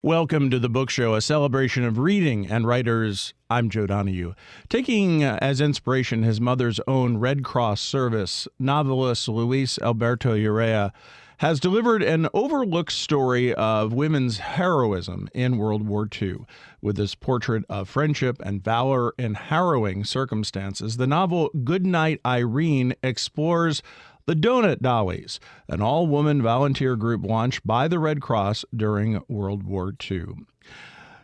Welcome to the Book Show, a celebration of reading and writers. I'm Joe Donahue. Taking as inspiration his mother's own Red Cross service, novelist Luis Alberto Urrea has delivered an overlooked story of women's heroism in World War II. With this portrait of friendship and valor in harrowing circumstances, the novel Goodnight, Irene explores the Dollies, an all-woman volunteer group launched by the Red Cross during World War II.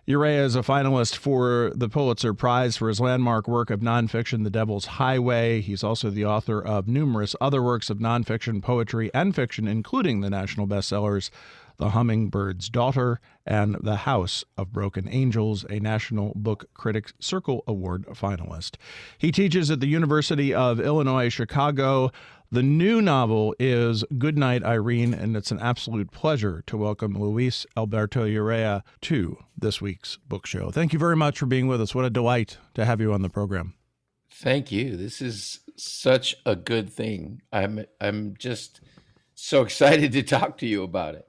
Urrea is a finalist for the Pulitzer Prize for his landmark work of nonfiction, The Devil's Highway. He's also the author of numerous other works of nonfiction, poetry, and fiction, including the national bestsellers The Hummingbird's Daughter and The House of Broken Angels, a National Book Critics Circle Award finalist. He teaches at the University of Illinois, Chicago. The new novel is Goodnight, Irene, and it's an absolute pleasure to welcome Luis Alberto Urrea to this week's book show. Thank you very much for being with us. What a delight to have you on the program. Thank you. This is such a good thing. I'm just so excited to talk to you about it.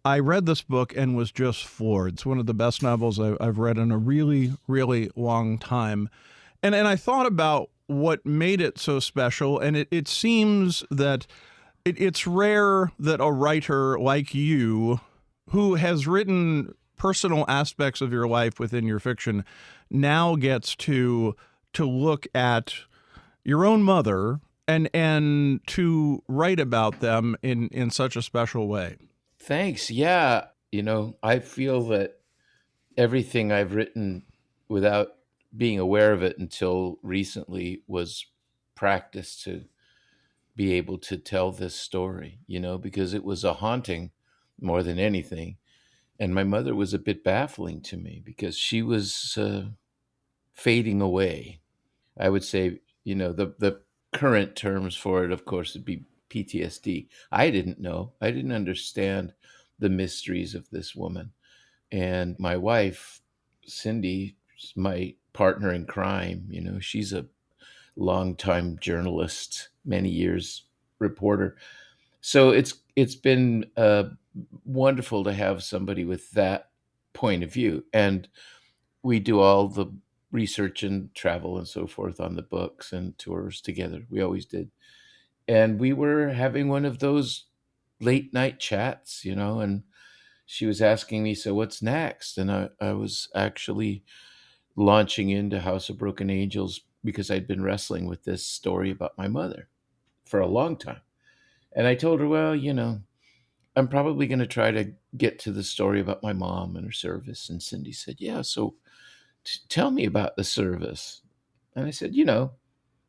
I read this book and was just floored. It's one of the best novels I've read in a really, really long time. And I thought about what made it so special, and it seems that it's rare that a writer like you, who has written personal aspects of your life within your fiction, now gets to look at your own mother and to write about them in such a special way. Thanks. Yeah. I feel that everything I've written without being aware of it until recently was practice to be able to tell this story, because it was a haunting more than anything. And my mother was a bit baffling to me because she was fading away. I would say, the current terms for it, of course, would be PTSD. I didn't know. I didn't understand the mysteries of this woman. And my wife, Cindy, my partner in crime, she's a longtime journalist, many years reporter. So it's been wonderful to have somebody with that point of view. And we do all the research and travel and so forth on the books and tours together. We always did. And we were having one of those late night chats, and she was asking me, so what's next? And I was actually launching into House of Broken Angels because I'd been wrestling with this story about my mother for a long time. And I told her, well, I'm probably going to try to get to the story about my mom and her service. And Cindy said, yeah, so tell me about the service. And I said,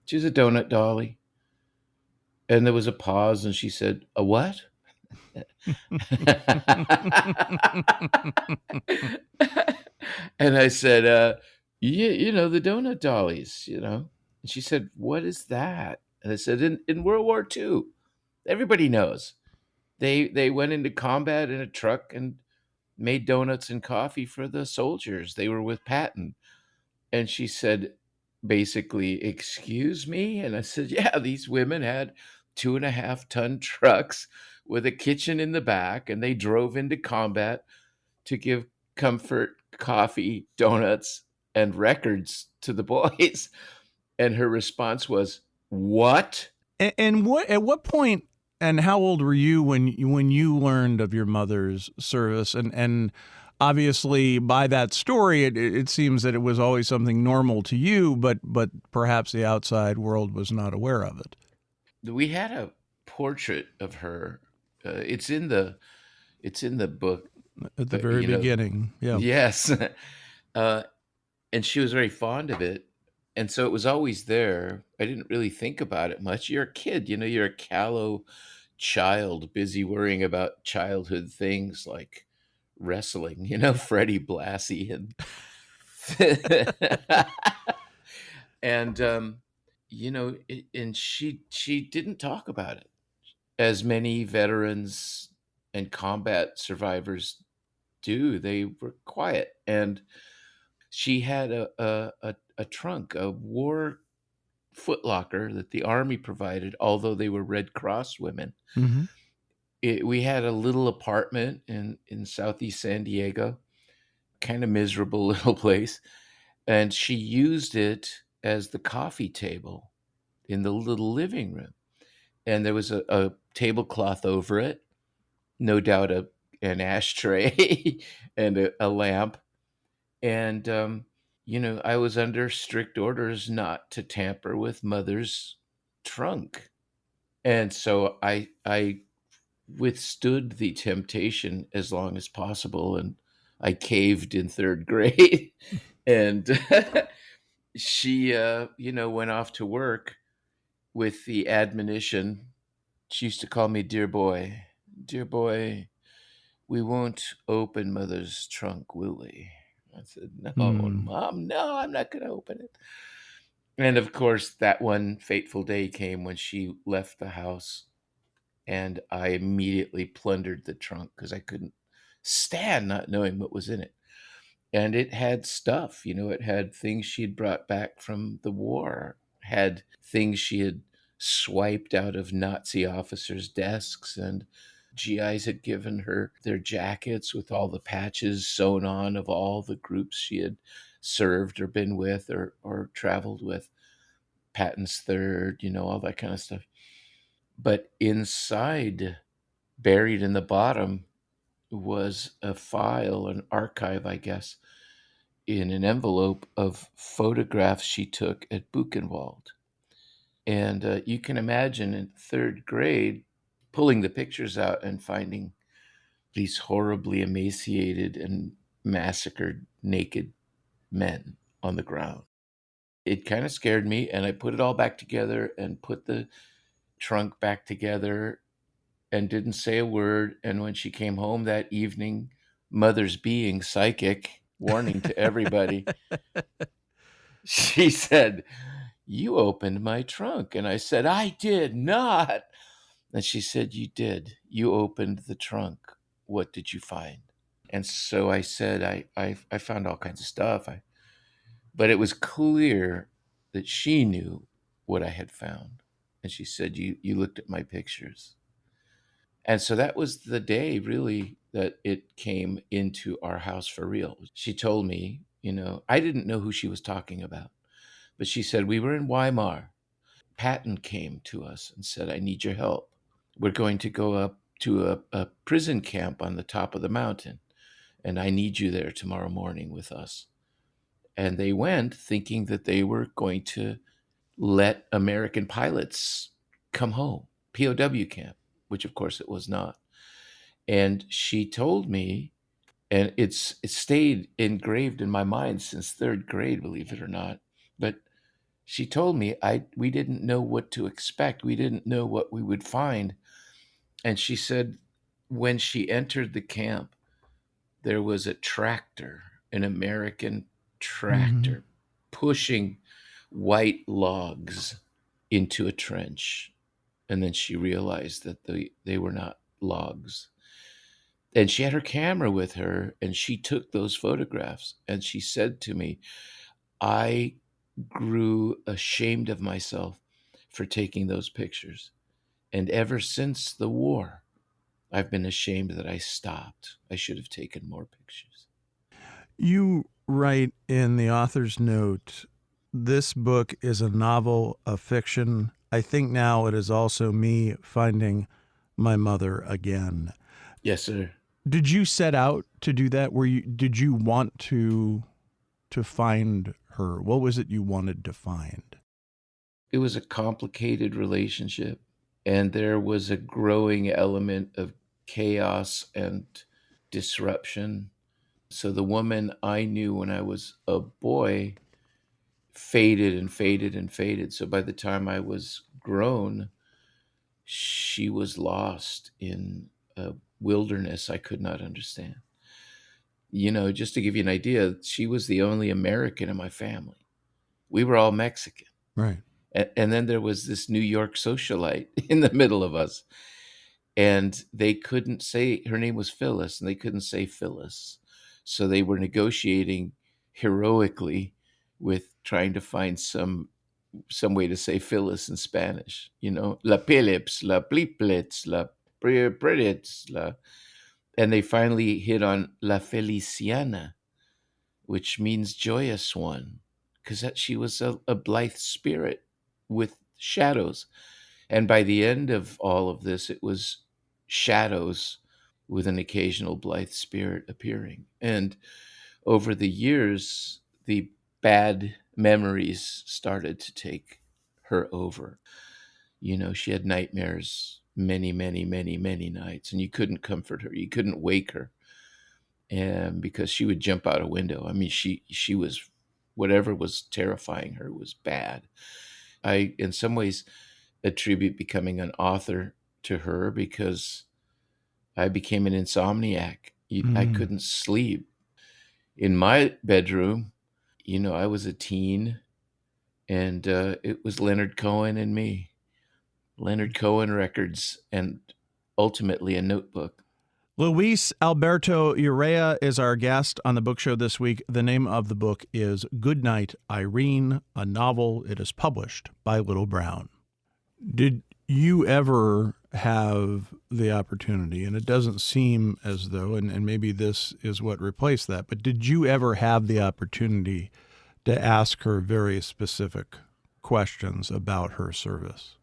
she's a donut dolly. And there was a pause, and she said, a what? And I said, yeah, the donut dollies, And she said, what is that? And I said, in World War II, everybody knows. They went into combat in a truck and made donuts and coffee for the soldiers. They were with Patton. And she said, basically, excuse me? And I said, yeah, these women had 2.5-ton trucks with a kitchen in the back, and they drove into combat to give comfort, coffee, donuts, and records to the boys. And her response was, what? And at what point and how old were you when you learned of your mother's service? And obviously, by that story, it seems that it was always something normal to you, but perhaps the outside world was not aware of it. We had a portrait of her. It's in the book At the very beginning, yeah. Yes. And she was very fond of it. And so it was always there. I didn't really think about it much. You're a kid, you're a callow child, busy worrying about childhood things like wrestling, Freddie Blassie and and and she didn't talk about it as many veterans and combat survivors do. They were quiet, and she had a trunk, a war footlocker that the Army provided, although they were Red Cross women. Mm-hmm. We had a little apartment in Southeast San Diego, kind of miserable little place, and she used it as the coffee table in the little living room. And there was a tablecloth over it, no doubt an ashtray and a lamp. And, I was under strict orders not to tamper with mother's trunk. And so I withstood the temptation as long as possible, and I caved in third grade. And she, went off to work with the admonition. She used to call me dear boy, we won't open mother's trunk, will we? I said, no, Hmm. mom, no, I'm not going to open it. And of course, that one fateful day came when she left the house, and I immediately plundered the trunk because I couldn't stand not knowing what was in it. And it had stuff, it had things she'd brought back from the war, had things she had swiped out of Nazi officers' desks, and GIs had given her their jackets with all the patches sewn on of all the groups she had served or been with or traveled with. Patton's Third, all that kind of stuff. But inside, buried in the bottom, was a file, an archive, I guess, in an envelope of photographs she took at Buchenwald. And you can imagine in third grade pulling the pictures out and finding these horribly emaciated and massacred naked men on the ground. It kind of scared me, and I put it all back together and put the trunk back together and didn't say a word. And when she came home that evening, mother's being psychic, warning to everybody, she said, "You opened my trunk." And I said, "I did not." And she said, "You did. You opened the trunk. What did you find?" And so I said, I found all kinds of stuff. But it was clear that she knew what I had found. And she said, you looked at my pictures. And so that was the day, really, that it came into our house for real. She told me, I didn't know who she was talking about, but she said, we were in Weimar. Patton came to us and said, I need your help. We're going to go up to a prison camp on the top of the mountain, and I need you there tomorrow morning with us. And they went thinking that they were going to let American pilots come home, POW camp, which of course it was not. And she told me, and it stayed engraved in my mind since third grade, believe it or not. But she told me we didn't know what to expect. We didn't know what we would find. And she said when she entered the camp, there was a tractor, an American Hmm. tractor, pushing white logs into a trench. And then she realized that they were not logs. And she had her camera with her, and she took those photographs. And she said to me, I grew ashamed of myself for taking those pictures. And ever since the war, I've been ashamed that I stopped. I should have taken more pictures. You write in the author's note, this book is a novel of fiction. I think now it is also me finding my mother again. Yes, sir. Did you set out to do that? Did you want to find her? What was it you wanted to find? It was a complicated relationship, and there was a growing element of chaos and disruption. So the woman I knew when I was a boy faded and faded and faded. So by the time I was grown, she was lost in a wilderness I could not understand. Just to give you an idea, she was the only American in my family. We were all Mexican. Right. And then there was this New York socialite in the middle of us. And they couldn't say, her name was Phyllis, and they couldn't say Phyllis. So they were negotiating heroically with trying to find some way to say Phyllis in Spanish, la Phillips, la Pliplitz, la. Prietsla. And they finally hit on La Feliciana, which means joyous one, because she was a blithe spirit with shadows. And by the end of all of this, it was shadows with an occasional blithe spirit appearing. And over the years, the bad memories started to take her over. She had nightmares many, many, many, many nights, and you couldn't comfort her. You couldn't wake her, and because she would jump out a window. I mean, she was, whatever was terrifying her was bad. I, in some ways, attribute becoming an author to her because I became an insomniac. I Mm. couldn't sleep in my bedroom. I was a teen, and it was Leonard Cohen and me. Leonard Cohen records, and ultimately a notebook. Luis Alberto Urrea is our guest on the book show this week. The name of the book is Goodnight, Irene, a novel. It is published by Little Brown. Did you ever have the opportunity, and it doesn't seem as though, and maybe this is what replaced that, but did you ever have the opportunity to ask her very specific questions about her service?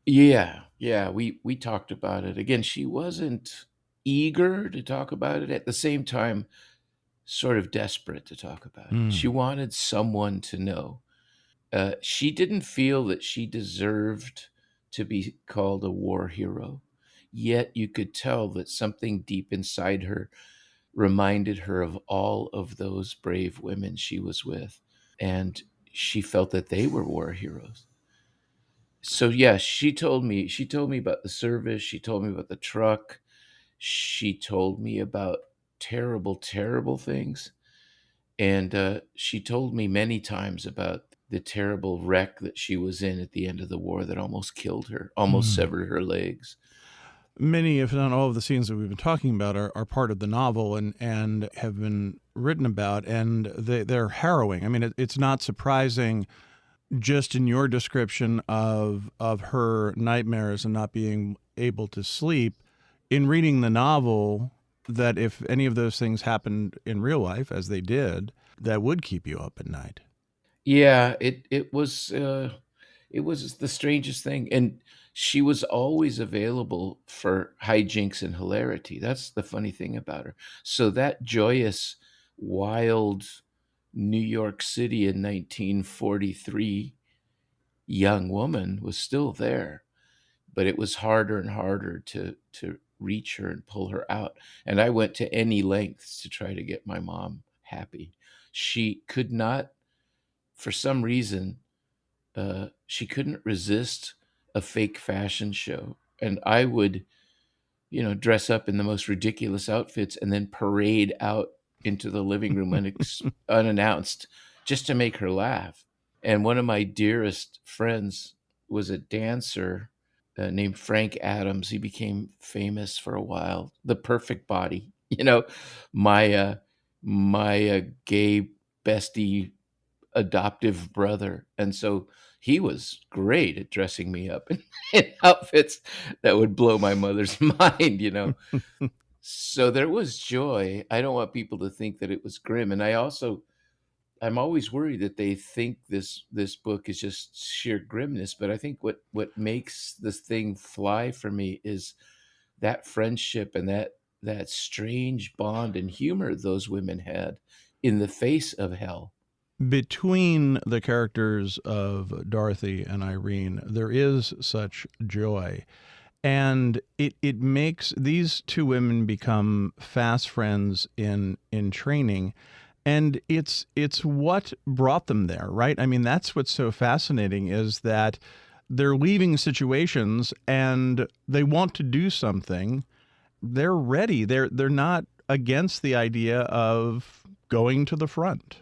Yeah, we talked about it. Again, she wasn't eager to talk about it, at the same time sort of desperate to talk about it. She Mm. wanted someone to know. She didn't feel that she deserved to be called a war hero, yet you could tell that something deep inside her reminded her of all of those brave women she was with, and she felt that they were war heroes. So yeah, she told me about the service, she told me about the truck, she told me about terrible, terrible things. And she told me many times about the terrible wreck that she was in at the end of the war that almost killed her, almost Mm. severed her legs. Many, if not all, of the scenes that we've been talking about are part of the novel and have been written about, and they're harrowing. I mean, it's not surprising just in your description of her nightmares and not being able to sleep, in reading the novel, that if any of those things happened in real life, as they did, that would keep you up at night. Yeah, it was the strangest thing, and she was always available for hijinks and hilarity. That's the funny thing about her. So that joyous, wild New York City in 1943 young woman was still there, but it was harder and harder to reach her and pull her out. And I went to any lengths to try to get my mom happy. She could not, for some reason, she couldn't resist a fake fashion show. And I would, dress up in the most ridiculous outfits and then parade out into the living room unannounced just to make her laugh. And one of my dearest friends was a dancer named Frank Adams. He became famous for a while. The perfect body, my gay bestie adoptive brother. And so he was great at dressing me up in outfits that would blow my mother's mind. So there was joy. I don't want people to think that it was grim. And I'm always worried that they think this book is just sheer grimness. But I think what makes this thing fly for me is that friendship and that strange bond and humor those women had in the face of hell. Between the characters of Dorothy and Irene, there is such joy. And it makes these two women become fast friends in training. And it's what brought them there, right? I mean, that's what's so fascinating, is that they're leaving situations and they want to do something. They're ready. They're not against the idea of going to the front.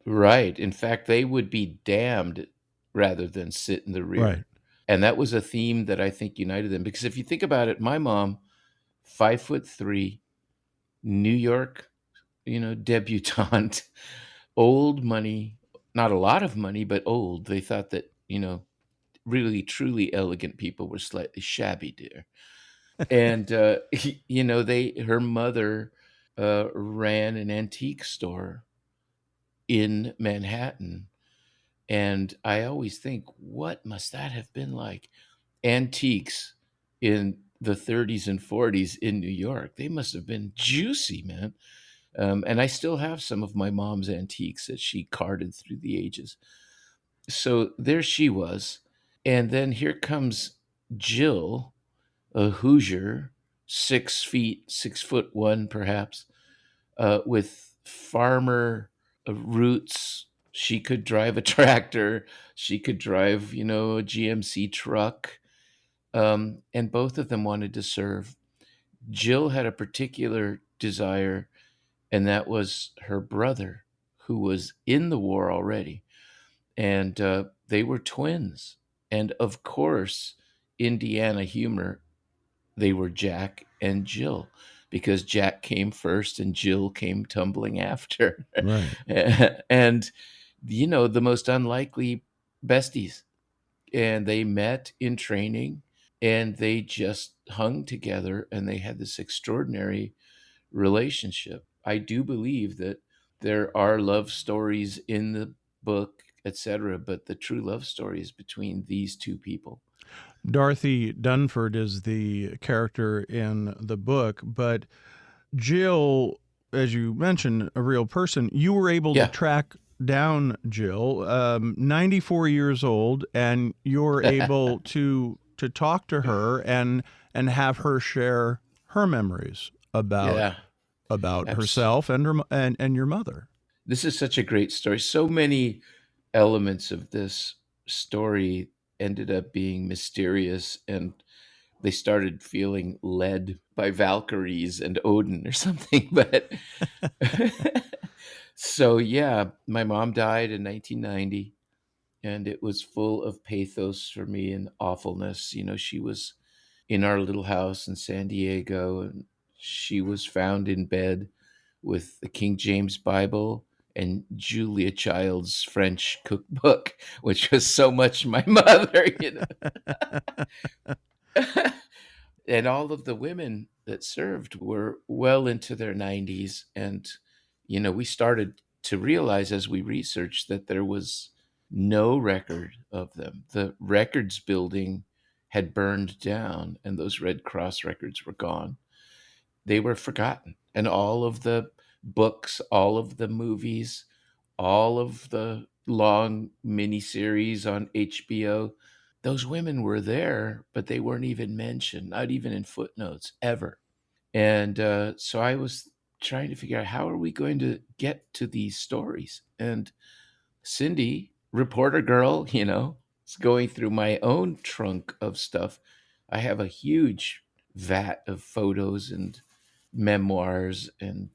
Right. In fact, they would be damned rather than sit in the Right. rear. And that was a theme that I think united them. Because if you think about it, my mom, 5'3", New York, debutante, old money, not a lot of money, but old. They thought that, really truly elegant people were slightly shabby, dear. And her mother ran an antique store in Manhattan. And I always think, what must that have been like? Antiques in the 30s and 40s in New York. They must have been juicy, man. And I still have some of my mom's antiques that she carted through the ages. So there she was. And then here comes Jill, a Hoosier, 6 feet, 6 foot one, perhaps, with farmer roots. She could drive a tractor. She could drive, a GMC truck. And both of them wanted to serve. Jill had a particular desire, and that was her brother, who was in the war already. And they were twins. And of course, Indiana humor, they were Jack and Jill, because Jack came first and Jill came tumbling after. Right. And, the most unlikely besties. And they met in training, and they just hung together, and they had this extraordinary relationship. I do believe that there are love stories in the book, etc., but the true love story is between these two people. Dorothy Dunford is the character in the book, but Jill, as you mentioned, a real person. You were able to Yeah. track down Jill, 94 years old, and you're able to talk to her and have her share her memories Yeah, about abs- herself and and your mother. this is such a great story. So many elements of this story ended up being mysterious, and they started feeling led by Valkyries and Odin or something. But so, yeah, my mom died in 1990, and it was full of pathos for me and awfulness. She was in our little house in San Diego, and she was found in bed with the King James Bible and Julia Child's French cookbook, which was so much my mother. And all of the women that served were well into their 90s. And, we started to realize as we researched that there was no record of them. The records building had burned down, and those Red Cross records were gone. They were forgotten. And all of the books, all of the movies, all of the long miniseries on HBO, those women were there, but they weren't even mentioned, not even in footnotes ever. And so I was trying to figure out, how are we going to get to these stories? And Cindy, reporter girl, is going through my own trunk of stuff. I have a huge vat of photos and memoirs and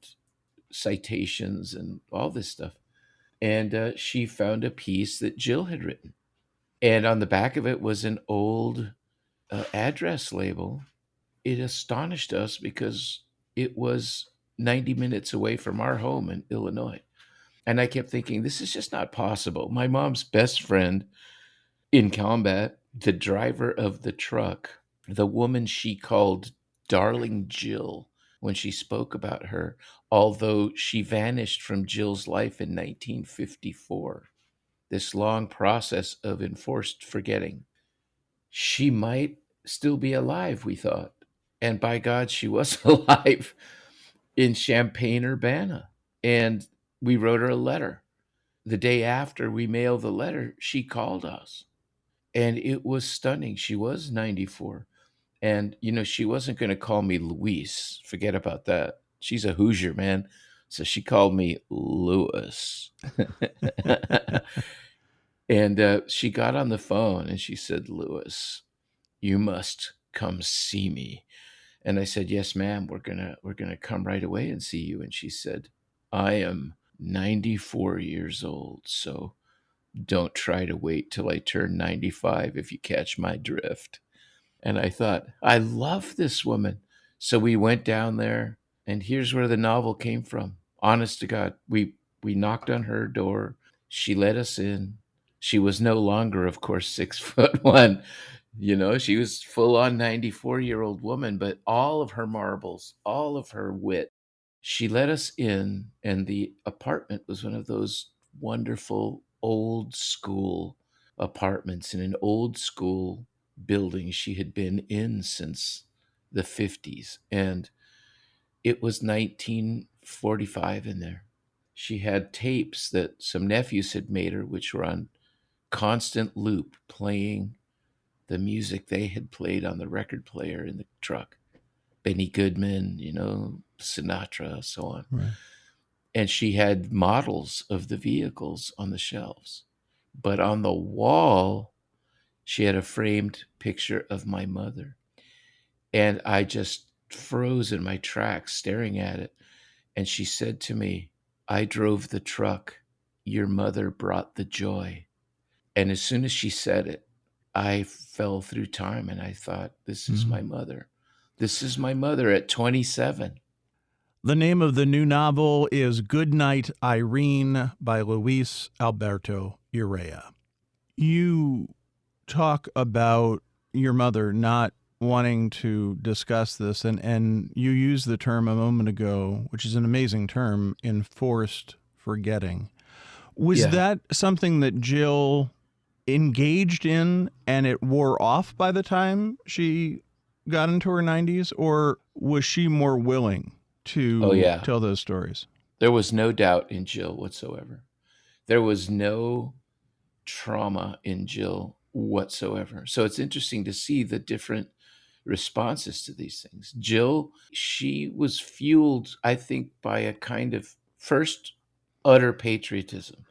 citations and all this stuff. And she found a piece that Jill had written. And on the back of it was an old address label. It astonished us because it was 90 minutes away from our home in Illinois. And I kept thinking, this is just not possible. My mom's best friend in combat, the driver of the truck, the woman she called Darling Jill when she spoke about her, although she vanished from Jill's life in 1954. This long process of enforced forgetting. She might still be alive, we thought. And by God, she was alive in Champaign, Urbana. And we wrote her a letter. The day after we mailed the letter, she called us. And it was stunning. She was 94. And, she wasn't going to call me Luis. Forget about that. She's a Hoosier, man. So she called me Louis. And she got on the phone and she said, Louis, you must come see me. And I said, yes, ma'am, we're gonna come right away and see you. And she said, I am 94 years old, so don't try to wait till I turn 95 if you catch my drift. And I thought, I love this woman. So we went down there, and here's where the novel came from. Honest to God, we knocked on her door. She let us in. She was no longer, of course, 6 foot one. She was full on 94-year-old woman, but all of her marbles, all of her wit. She let us in, and the apartment was one of those wonderful old school apartments in an old school building she had been in since the 50s. And it was 1945 in there. She had tapes that some nephews had made her, which were on constant loop, playing the music they had played on the record player in the truck. Benny Goodman, Sinatra, so on. Right. And she had models of the vehicles on the shelves. But on the wall, she had a framed picture of my mother. And I just froze in my tracks staring at it. And she said to me, "I drove the truck. Your mother brought the joy." And as soon as she said it, I fell through time and I thought, this is Mhm. my mother. This is my mother at 27. The name of the new novel is Goodnight, Irene by Luis Alberto Urrea. You talk about your mother not wanting to discuss this, and you used the term a moment ago, which is an amazing term, enforced forgetting. Was Yeah. that something that Jill engaged in and it wore off by the time she got into her 90s, or was she more willing Oh, to yeah. tell those stories? There was no doubt in Jill whatsoever. There was no trauma in Jill whatsoever. So it's interesting to see the different responses to these things. Jill, she was fueled, I think, by a kind of first, utter patriotism.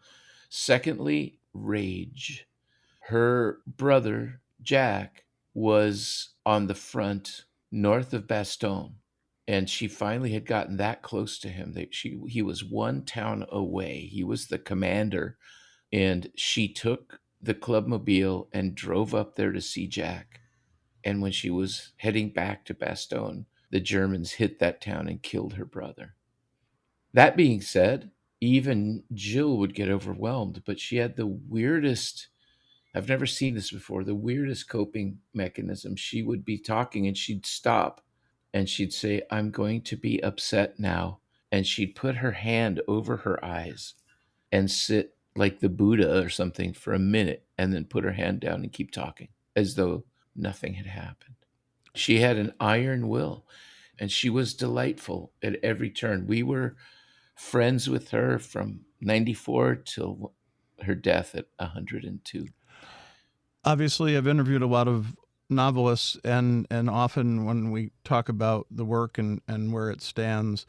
Secondly, rage. Her brother, Jack, was on the front north of Bastogne, and she finally had gotten that close to him that he was one town away. He was the commander, and she took the clubmobile and drove up there to see Jack. And when she was heading back to Bastogne, the Germans hit that town and killed her brother. That being said, even Jill would get overwhelmed, but she had the weirdest, I've never seen this before, the weirdest coping mechanism. She would be talking and she'd stop and she'd say, "I'm going to be upset now." And she'd put her hand over her eyes and sit like the Buddha or something for a minute and then put her hand down and keep talking as though nothing had happened. She had an iron will and she was delightful at every turn. We were friends with her from 94 till her death at 102. Obviously, I've interviewed a lot of novelists, and often when we talk about the work and where it stands,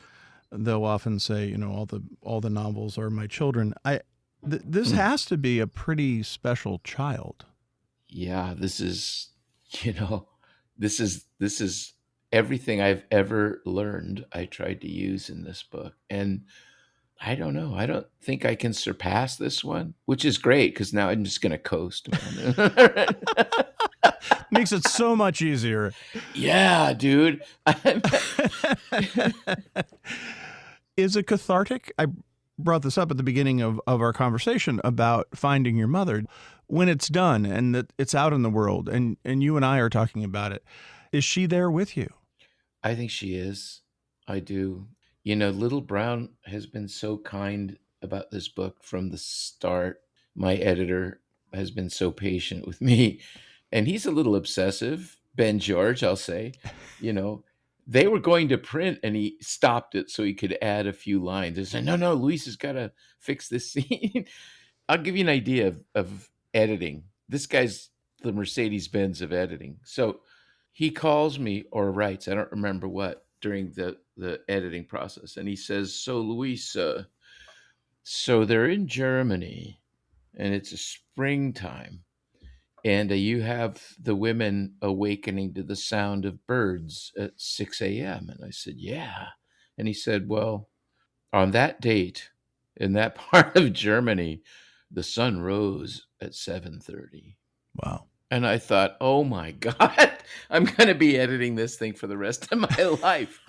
they'll often say, all the novels are my children. This has to be a pretty special child. Yeah, this is, you know, this is everything I've ever learned I tried to use in this book. And I don't know. I don't think I can surpass this one, which is great because now I'm just going to coast, man. Makes it so much easier. Yeah, dude. Is it cathartic? I brought this up at the beginning of our conversation about finding your mother. When it's done and that it's out in the world and you and I are talking about it, is she there with you? I think she is. I do. Little Brown has been so kind about this book from the start. My editor has been so patient with me, and he's a little obsessive. Ben George, I'll say, you know, they were going to print and he stopped it so he could add a few lines. He said, "No, Luis has got to fix this scene." I'll give you an idea of editing. This guy's the Mercedes Benz of editing. So he calls me or writes, I don't remember what, during the editing process. And he says, "So, Luis, so they're in Germany and it's a springtime. And you have the women awakening to the sound of birds at 6 a.m." And I said, "Yeah." And he said, "Well, on that date, in that part of Germany, the sun rose at 7:30." Wow. And I thought, "Oh my God, I'm going to be editing this thing for the rest of my life."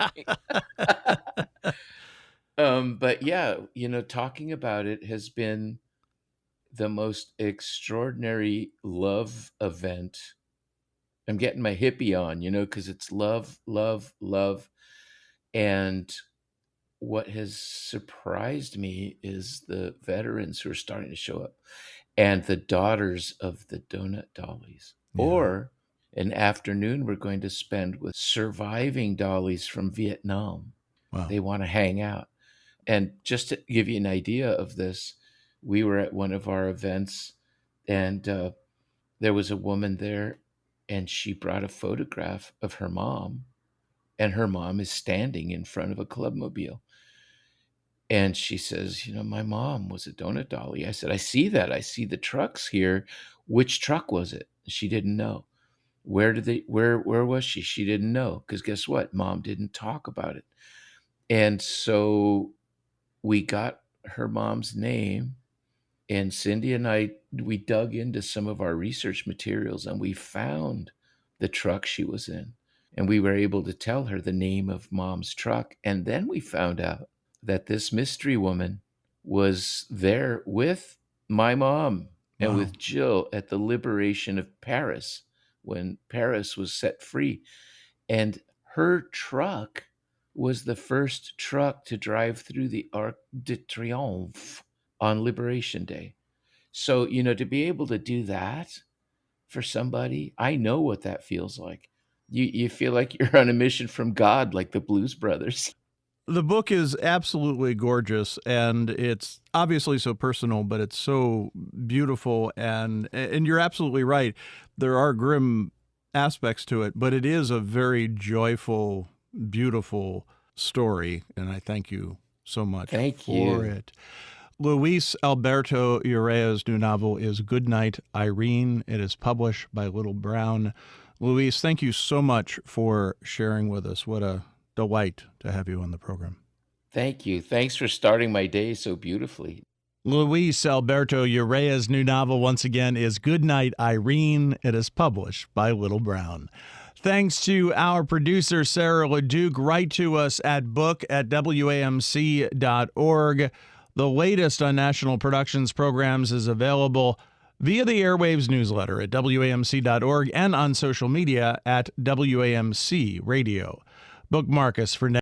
But yeah, talking about it has been the most extraordinary love event I'm getting my hippie on, because it's love, love, love. And what has surprised me is the veterans who are starting to show up and the daughters of the donut dollies. Yeah. Or an afternoon we're going to spend with surviving dollies from Vietnam. Wow. They want to hang out. And just to give you an idea of this, we were at one of our events, and there was a woman there, and she brought a photograph of her mom, and her mom is standing in front of a clubmobile. And she says, my mom was a donut dolly. I said, I see that. I see the trucks here. Which truck was it? She didn't know. Where was she? She didn't know. Because guess what? Mom didn't talk about it. And so we got her mom's name, and Cindy and we dug into some of our research materials, and we found the truck she was in. And we were able to tell her the name of mom's truck. And then we found out that this mystery woman was there with my mom and Wow. with Jill at the liberation of Paris, when Paris was set free. And her truck was the first truck to drive through the Arc de Triomphe on Liberation Day. So, to be able to do that for somebody, I know what that feels like. You feel like you're on a mission from God, like the Blues Brothers. The book is absolutely gorgeous, and it's obviously so personal, but it's so beautiful. And you're absolutely right. There are grim aspects to it, but it is a very joyful, beautiful story. And I thank you so much Thank for you. it. Luis Alberto Urrea's new novel is Goodnight, Irene. It is published by Little Brown. Luis, thank you so much for sharing with us. What a delight to have you on the program. Thank you. Thanks for starting my day so beautifully. Luis Alberto Urrea's new novel, once again, is Goodnight, Irene. It is published by Little Brown. Thanks to our producer, Sarah LeDuc. Write to us at book@wamc.org. The latest on National Productions programs is available via the Airwaves newsletter at wamc.org and on social media at WAMC Radio. Bookmark us for